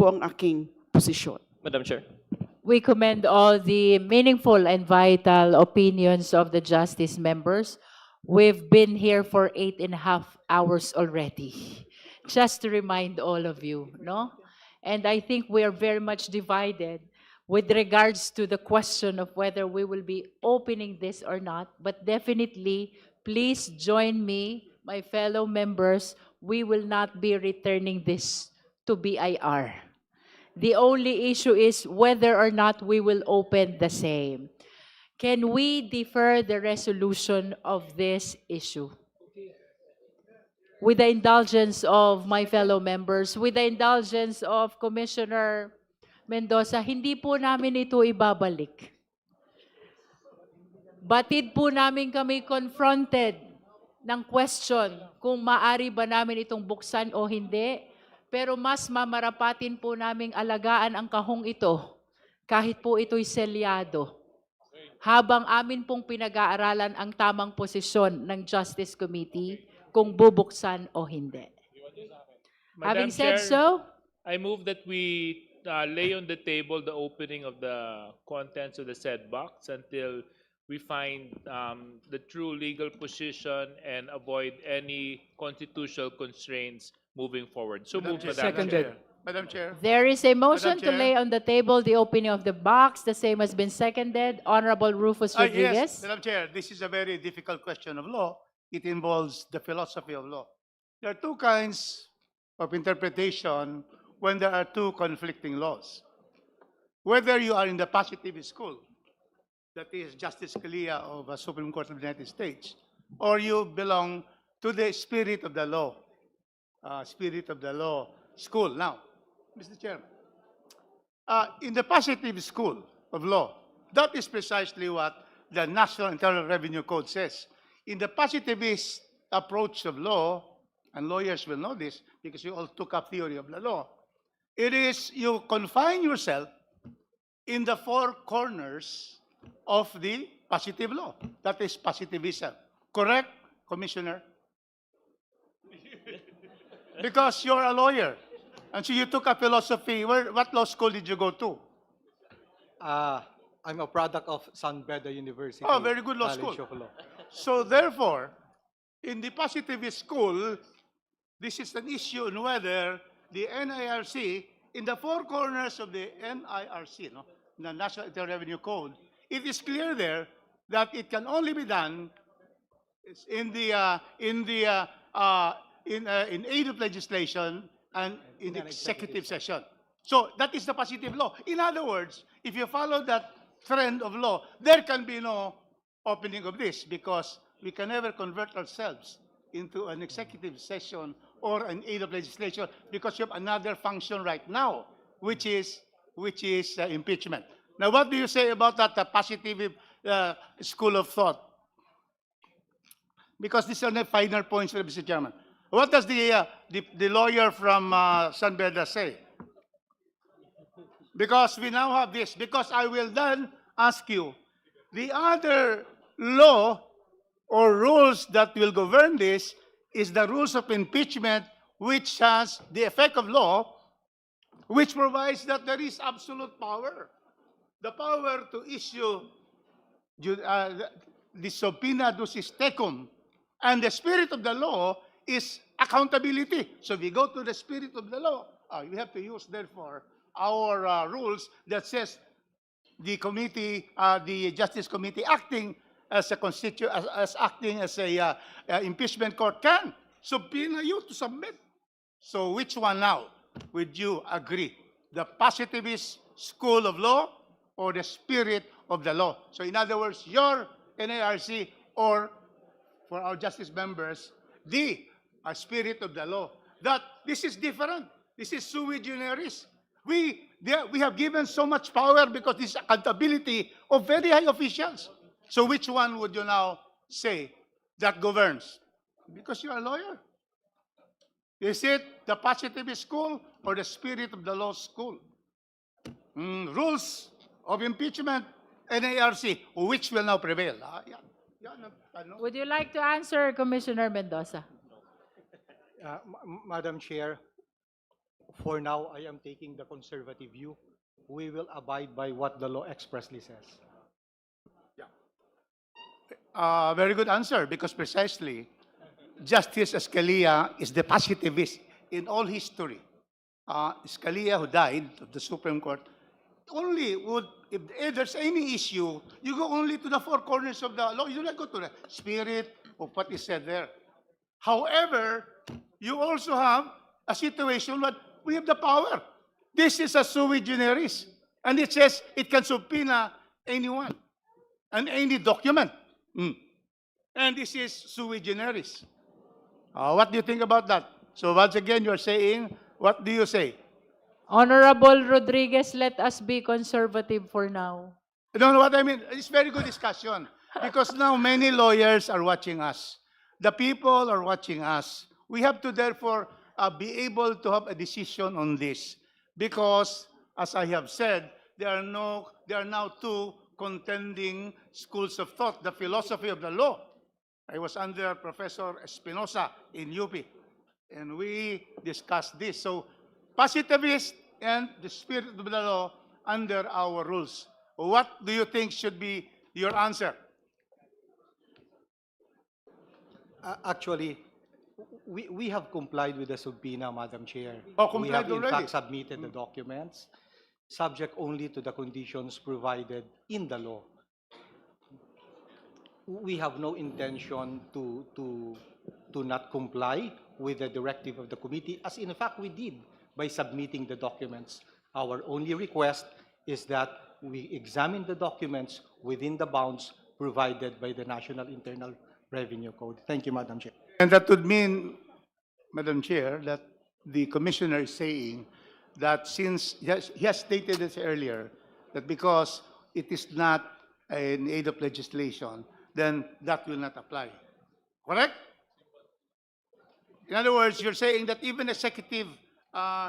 po ang aking posisyon. Madam Chair. We commend all the meaningful and vital opinions of the Justice members. We've been here for 8.5 hours already. Just to remind all of you, no? And I think we are very much divided with regards to the question of whether we will be opening this or not. But definitely, please join me, my fellow members. We will not be returning this to BIR. The only issue is whether or not we will open the same. Can we defer the resolution of this issue? With the indulgence of my fellow members, with the indulgence of Commissioner Mendoza, hindi po namin ito ibabalik. Batid po namin kami confronted ng question kung maari ba namin itong buksan o hindi. Pero mas mamarapatin po naming alagaan ang kahong ito kahit po ito'y selyado. Habang amin pong pinag-aaralan ang tamang posisyon ng Justice Committee kung bubuksan o hindi. Having said so, I move that we lay on the table the opening of the contents of the said box until we find the true legal position and avoid any constitutional constraints moving forward. So move, Madam Seconded. Chair. Madam Chair. there is a motion Madam to Chair. lay on the table the opening of the box. The same has been seconded. Honorable Rufus Yes, Rodriguez. Madam Chair, this is a very difficult question of law. It involves the philosophy of law. There are two kinds of interpretation when there are two conflicting laws. Whether you are in the positivist school, that is Justice Scalia of the Supreme Court of the United States, or you belong to the spirit of the law school. Now, Mr. Chairman, in the positive school of law, that is precisely what the National Internal Revenue Code says. In the positivist approach of law, and lawyers will know this because you all took up theory of the law, it is you confine yourself in the four corners of the positive law. That is positivism. Correct, Commissioner? Because you're a lawyer. And so you took a philosophy. What law school did you go to? I'm a product of San Beda University. Oh, very good law College school. of Law. So therefore, in the positivist school, this is an issue on whether the NIRC, in the four corners of the NIRC, no, the National Internal Revenue Code, it is clear there that it can only be done in aid of legislation and in the executive session. So that is the positive law. In other words, if you follow that trend of law, there can be no opening of this because we can never convert ourselves into an executive session or an aid of legislation because you have another function right now, which is impeachment. Now, what do you say about that positive school of thought? Because these are the finer points, Mr. Chairman. What does the lawyer from San Beda say? Because we now have this. Because I will then ask you, the other law or rules that will govern this is the rules of impeachment, which has the effect of law, which provides that there is absolute power. The power to issue the subpoena ducis tecum. And the spirit of the law is accountability. So we go to the spirit of the law. We have to use, therefore, our rules that says the committee, the Justice Committee, acting as a impeachment court can subpoena you to submit. So which one now would you agree? The positivist school of law or the spirit of the law? So in other words, your NARC or for our justice members, the spirit of the law. That this is different. This is sui generis. We have given so much power because this is accountability of very high officials. So which one would you now say that governs? Because you're a lawyer. Is it the positivist school or the spirit of the law school? Rules of impeachment, NARC, which will now prevail? Would you like to answer, Commissioner Mendoza? Madam Chair, For now, I am taking the conservative view. We will abide by what the law expressly says. Very good answer, because precisely Justice Scalia is the positivist in all history. Scalia, who died of the Supreme Court, only would, if there's any issue, you go only to the four corners of the law. You do not go to the spirit of what is said there. However, you also have a situation where we have the power. This is a sui generis, and it says it can subpoena anyone and any document. And this is sui generis. What do you think about that? So once again, you're saying, what do you say? Honorable Rodriguez, let us be conservative for now. You know what I mean? It's very good discussion, because now many lawyers are watching us. The people are watching us. We have to therefore be able to have a decision on this, because as I have said, there are now two contending schools of thought, the philosophy of the law. I was under Professor Espinosa in UP, and we discussed this. So, positivist and the spirit of the law under our rules. What do you think should be your answer? Actually, we have complied with the subpoena, Madam Chair. Oh, We complied have in already? fact submitted the documents, subject only to the conditions provided in the law. We have no intention to not comply with the directive of the committee, as in fact we did by submitting the documents. Our only request is that we examine the documents within the bounds provided by the National Internal Revenue Code. Thank you, Madam Chair. And that would mean, Madam Chair, that the commissioner is saying that since he has stated this earlier, that because it is not an aid of legislation, then that will not apply. Correct? In other words, you're saying that even executive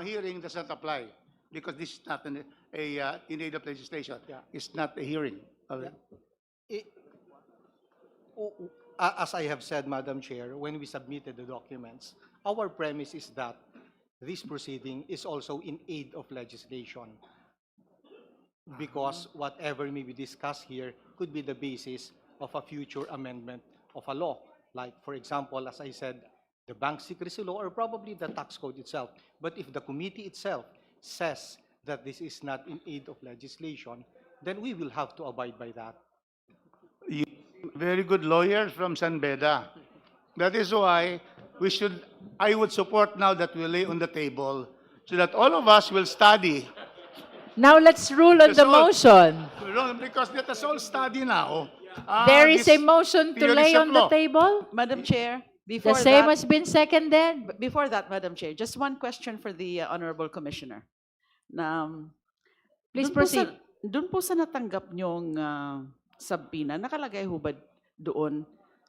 hearing does not apply, because this is not in aid of legislation. Yeah. It's not a hearing. As I have said, Madam Chair, when we submitted the documents, our premise is that this proceeding is also in aid of legislation, because whatever may be discussed here could be the basis of a future amendment of a law. Like, for example, as I said, the bank secrecy law or probably the tax code itself. But if the committee itself says that this is not in aid of legislation, then we will have to abide by that. Very good lawyers from San Beda. That is why I would support now that we lay on the table so that all of us will study. Now let's rule on That's the all. motion. Because let us all study now. There is this a motion to theories lay of on the law. table. Madam Chair, The before same that, has been seconded. before that, Madam Chair, just one question for the Honorable Commissioner. Na, Please dun po proceed. Doon po sa natanggap nyong subpoena, nakalagay ho ba doon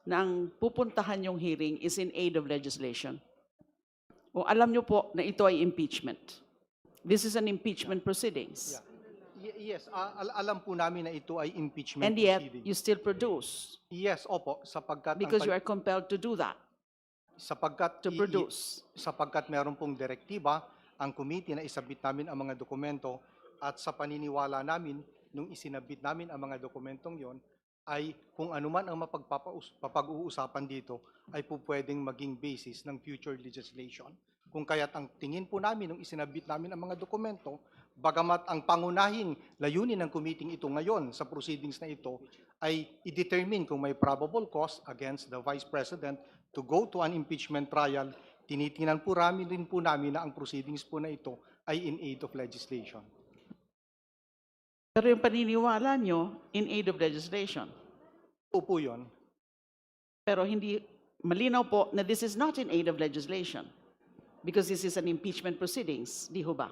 na ang pupuntahan yung hearing is in aid of legislation? O alam nyo po na ito ay impeachment? This is an impeachment proceedings. Yes, alam po namin na ito ay impeachment And yet, proceeding. you still produce Yes, opo, sapagkat because you are compelled to do that, sapagkat to produce. sapagkat meron pong direktiba ang committee na isabit namin ang mga dokumento, at sa paniniwala namin nung isinabit namin ang mga dokumentong yon ay kung anuman ang mapag-uusapan dito ay po pwedeng maging basis ng future legislation. Kung kaya't ang tingin po namin nung isinabit namin ang mga dokumento, bagamat ang pangunahing layunin ng committee ito ngayon sa proceedings na ito ay i-determine kung may probable cause against the Vice President to go to an impeachment trial, tinitingnan po rin po namin na ang proceedings po na ito ay in aid of legislation. Pero yung paniniwala nyo, in aid of legislation. Po yun. Pero hindi, malinaw po na this is not in aid of legislation because this is an impeachment proceedings, di ho ba?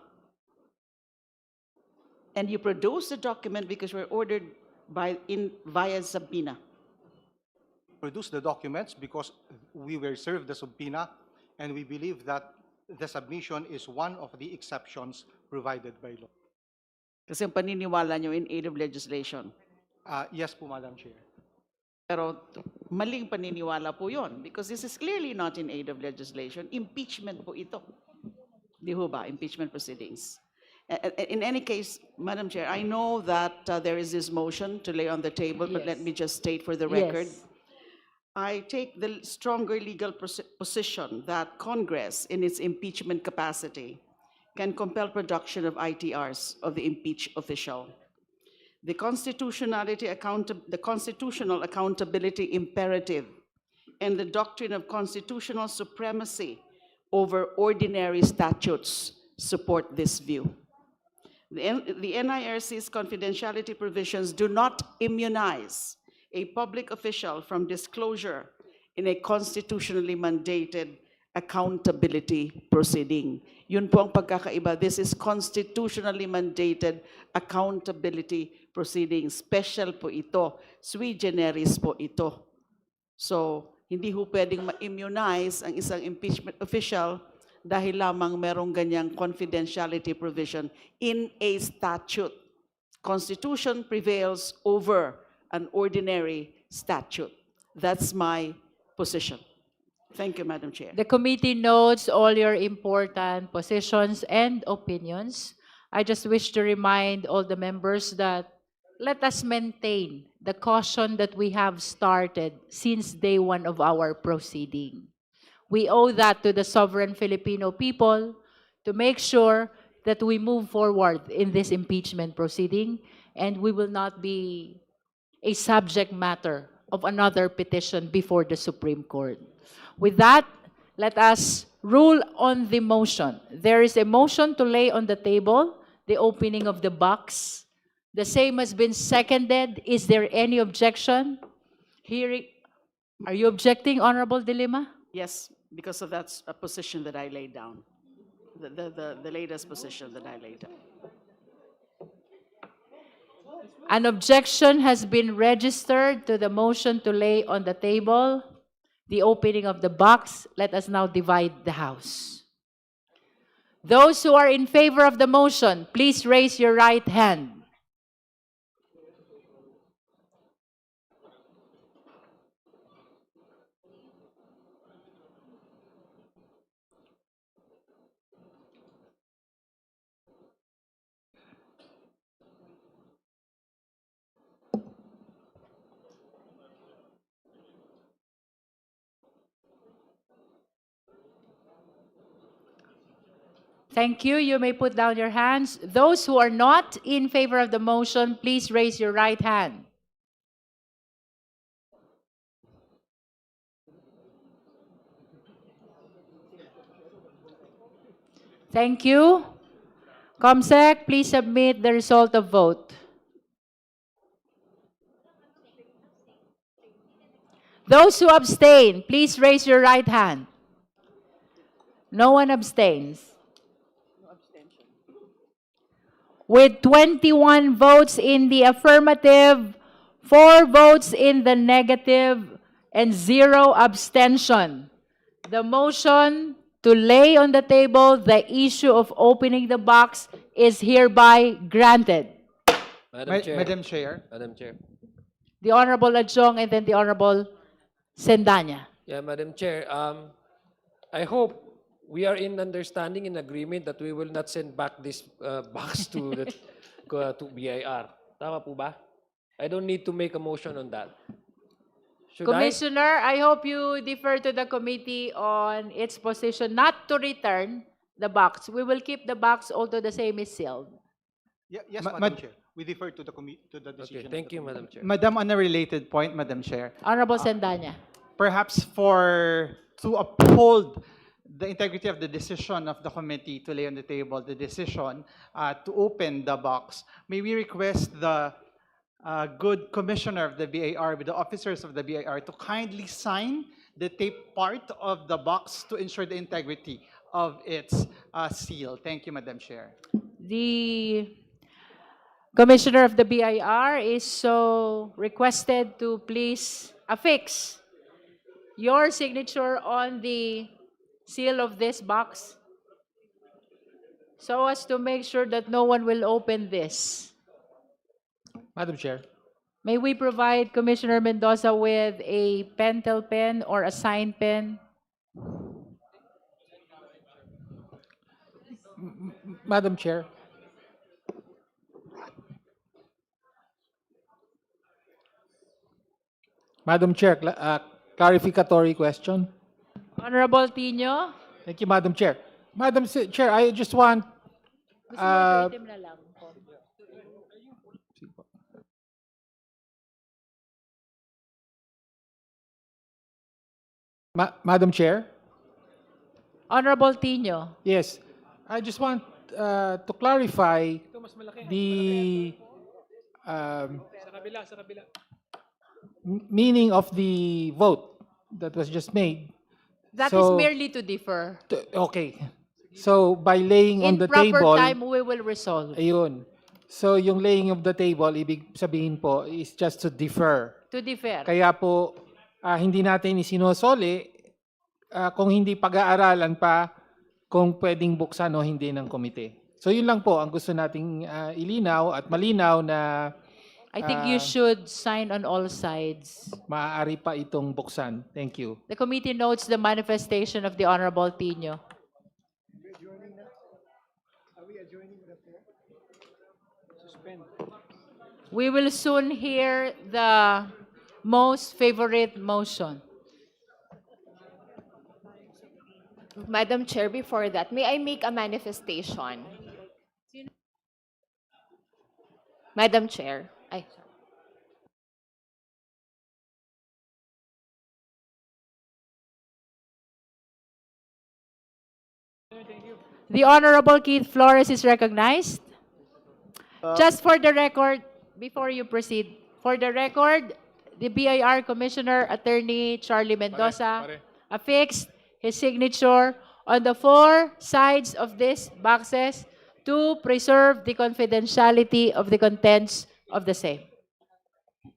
And you produce the document because we're ordered via subpoena. Produce the documents because we were served the subpoena, and we believe that the submission is one of the exceptions provided by law. Kasi ang paniniwala nyo in aid of legislation. Yes po, Madam Chair. Pero maling paniniwala po yon because this is clearly not in aid of legislation. Impeachment po ito. Di ho ba, impeachment proceedings. In any case, Madam Chair, I know that there is this motion to lay on the table, but let Yes. me just state for the record. Yes. I take the stronger legal position that Congress, in its impeachment capacity, can compel production of ITRs of the impeached official. The constitutional accountability imperative and the doctrine of constitutional supremacy over ordinary statutes support this view. The NIRC's confidentiality provisions do not immunize a public official from disclosure in a constitutionally mandated accountability proceeding. Yun po ang pagkakaiba. This is constitutionally mandated accountability proceeding. Special po ito. Sui generis po ito. So, hindi ho pwedeng ma-immunize ang isang impeachment official dahil lamang merong ganyang confidentiality provision in a statute. Constitution prevails over an ordinary statute. That's my position. Thank you, Madam Chair. The committee notes all your important positions and opinions. I just wish to remind all the members that let us maintain the caution that we have started since day one of our proceeding. We owe that to the sovereign Filipino people to make sure that we move forward in this impeachment proceeding, and we will not be a subject matter of another petition before the Supreme Court. With that, let us rule on the motion. There is a motion to lay on the table the opening of the box. The same has been seconded. Is there any objection? Are you objecting, Honorable De Lima? Yes, because of that position that I laid down, the latest position that I laid down. An objection has been registered to the motion to lay on the table the opening of the box. Let us now divide the House. Those who are in favor of the motion, please raise your right hand. Thank you. You may put down your hands. Those who are not in favor of the motion, please raise your right hand. Thank you. Comsec, please submit the result of vote. Those who abstain, please raise your right hand. No one abstains. With 21 votes in the affirmative, 4 votes in the negative, and 0 abstention, the motion to lay on the table the issue of opening the box is hereby granted. Madam Chair. Madam Chair. The Honorable Adjong and then the Honorable Sendanya. Yeah, Madam Chair. I hope we are in understanding and agreement that we will not send back this box to the to BIR. Tama po ba? I don't need to make a motion on that. Should Commissioner, I hope you defer to the committee on its position not to return the box. We will keep the box although the same is sealed. Yes, Ma- Madam Mad- Chair. We defer to the to the I? decision. Okay, of thank the you, committee. Madam Chair. Madam, on a related point, Madam Chair, Honorable Sendanya. perhaps to uphold the integrity of the decision of the committee to lay on the table the decision to open the box, may we request the good commissioner of the BIR, with the officers of the BIR, to kindly sign the tape part of the box to ensure the integrity of its seal. Thank you, Madam Chair. The Commissioner of the BIR is so requested to please affix your signature on the seal of this box so as to make sure that no one will open this. Madam Chair. May we provide Commissioner Mendoza with a pentel pen or a sign pen? Madam Chair. Madam Chair, clarificatory question. Honorable Tino? Thank you, Madam Chair. Madam Chair, I just want, Gusto mo uh, item na lang? Madam Chair, Honorable Tino? yes, I just want to clarify the meaning of the vote that was just made. That is So- merely to differ. Okay. So by laying on In the proper table, time, we will resolve. ayun. So yung laying of the table, ibig sabihin po, is just to defer. To differ. Kaya po, hindi natin isinosoli kung hindi pag-aaralan pa kung pwedeng buksan o hindi ng komite. So yun lang po ang gusto nating ilinaw at malinaw na I think you should sign on all sides. maaari pa itong buksan. Thank you. The committee notes the manifestation of the Honorable Tino. We will soon hear the most favorite motion. Madam Chair, before that, may I make a manifestation? Madam Chair, ay, The Honorable Keith Flores is recognized. Just for the record, before you proceed, for the record, the BIR Commissioner Attorney Charlie Mendoza affixed his signature on the 4 sides of these boxes to preserve the confidentiality of the contents of the same.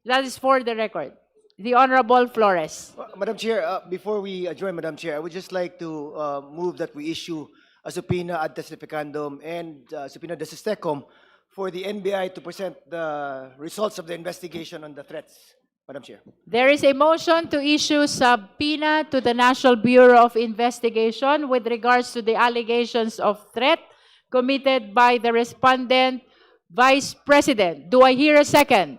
That is for the record. The Honorable Flores. Madam Chair, before we adjourn, Madam Chair, I would just like to move that we issue a subpoena ad testificandum and subpoena de sistecum for the NBI to present the results of the investigation on the threats, Madam Chair. There is a motion to issue subpoena to the National Bureau of Investigation with regards to the allegations of threat committed by the respondent Vice President. Do I hear a second?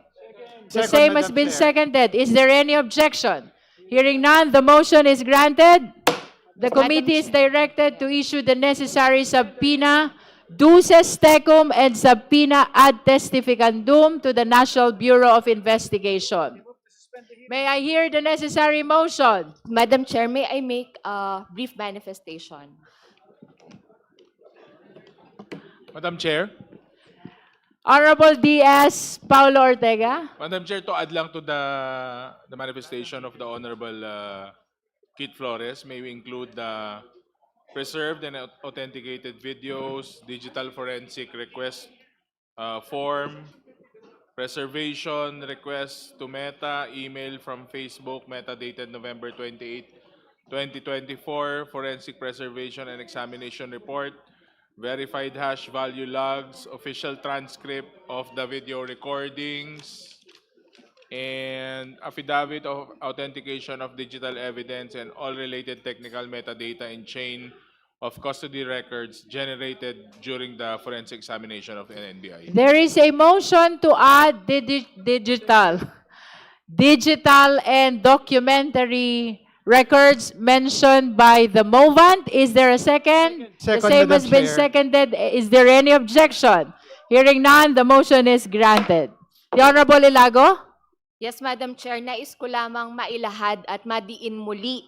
The Second, same has Madam been Chair. seconded. Is there any objection? Hearing none, the motion is granted. The committee is directed to issue the necessary subpoena, duces tecum, and subpoena ad testificandum to the National Bureau of Investigation. May I hear the necessary motion? Madam Chair, may I make a brief manifestation? Madam Chair, Honorable D.S. Paulo Ortega. Madam Chair, to add lang to the manifestation of the Honorable Keith Flores, may we include the preserved and authenticated videos, digital forensic request form, preservation request to Meta, email from Facebook, Meta dated November 28, 2024, forensic preservation and examination report, verified hash value logs, official transcript of the video recordings, and affidavit of authentication of digital evidence and all related technical metadata and chain of custody records generated during the forensic examination of an NBI. There is a motion to add digital and documentary records mentioned by the movant. Is there a second? The Second, same Madam has been Chair. seconded. Is there any objection? Hearing none, the motion is granted. The Honorable Ilago? Yes, Madam Chair, nais ko lamang mailahad at madiin muli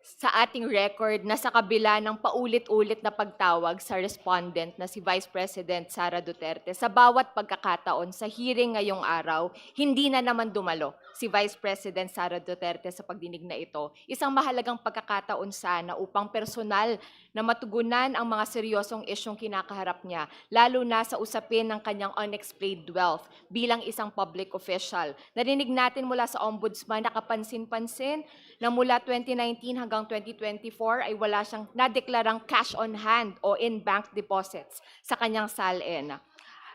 sa ating record na sa kabila ng paulit-ulit na pagtawag sa respondent na si Vice President Sara Duterte, sa bawat pagkakataon sa hearing ngayong araw, hindi na naman dumalo si Vice President Sara Duterte sa pagdinig na ito. Isang mahalagang pagkakataon sana upang personal na matugunan ang mga seryosong isyong kinakaharap niya, lalo na sa usapin ng kanyang unexplained wealth bilang isang public official. Narinig natin mula sa Ombudsman na kapansin-pansin na mula 2019 hanggang 2024 ay wala siyang nadeklarang cash on hand o in-bank deposits sa kanyang SALN.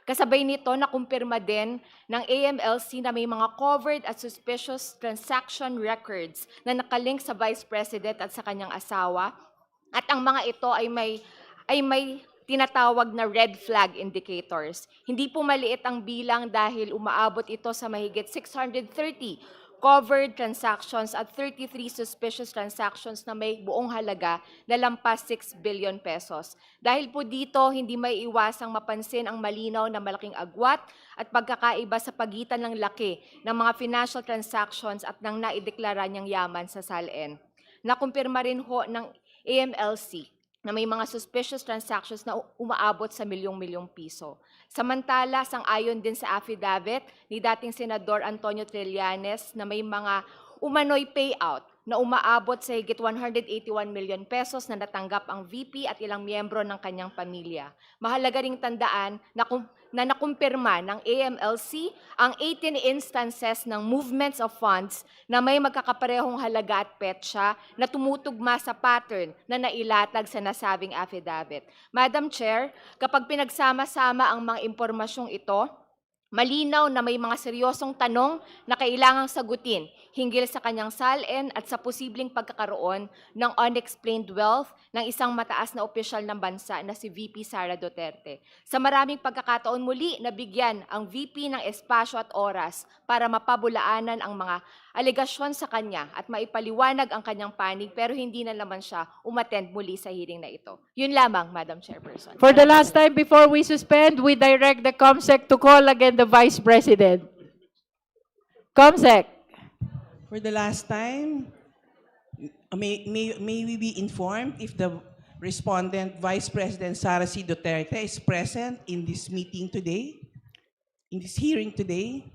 Kasabay nito, nakumpirma din ng AMLC na may mga covered at suspicious transaction records na nakalink sa Vice President at sa kanyang asawa. At ang mga ito ay may tinatawag na red flag indicators. Hindi po maliit ang bilang dahil umaabot ito sa mahigit 630 covered transactions at 33 suspicious transactions na may buong halaga na lampas 6 billion pesos. Dahil po dito, hindi may iwasang mapansin ang malinaw na malaking agwat at pagkakaiba sa pagitan ng laki ng mga financial transactions at ng naideklara niyang yaman sa SALN. Nakumpirma rin ho ng AMLC na may mga suspicious transactions na umaabot sa milyong-milyong piso. Samantala, sang-ayon din sa affidavit ni dating Senador Antonio Trillanes na may mga umano'y payout na umaabot sa higit 181 million pesos na natanggap ang VP at ilang miyembro ng kanyang pamilya. Mahalaga ring tandaan na nakumpirma ng AMLC ang 18 instances ng movements of funds na may magkakaparehong halaga at petsa na tumutugma sa pattern na nailatag sa nasabing affidavit. Madam Chair, kapag pinagsama-sama ang mga impormasyong ito, malinaw na may mga seryosong tanong na kailangang sagutin hinggil sa kanyang SALN at sa posibleng pagkakaroon ng unexplained wealth ng isang mataas na opisyal ng bansa na si VP Sara Duterte. Sa maraming pagkakataon muli, nabigyan ang VP ng espasyo at oras para mapabulaanan ang mga alegasyon sa kanya at maipaliwanag ang kanyang panig pero hindi na naman siya umattend muli sa hearing na ito. Yun lamang, Madam Chairperson. For the last time before we suspend, we direct the COMSEC to call again the Vice President. COMSEC. For the last time, may we be informed if the respondent, Vice President Sara C. Duterte, is present in this meeting today, in this hearing today?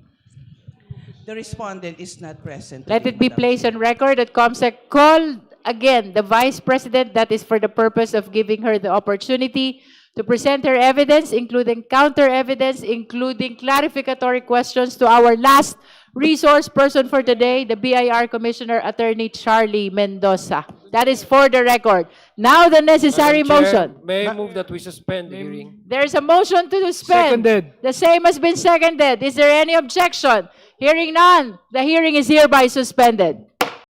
The respondent is not present. Let today, it be Madam placed on record that COMSEC called again the Vice President. That is for the purpose of giving her the opportunity to present her evidence, including counter evidence, including clarificatory questions to our last resource person for today, the BIR Commissioner Attorney Charlie Mendoza. That is for the record. Now the necessary Madam Chair, motion. May I move that we suspend the hearing? There is a motion to suspend. Seconded. The same has been seconded. Is there any objection? Hearing none, the hearing is hereby suspended.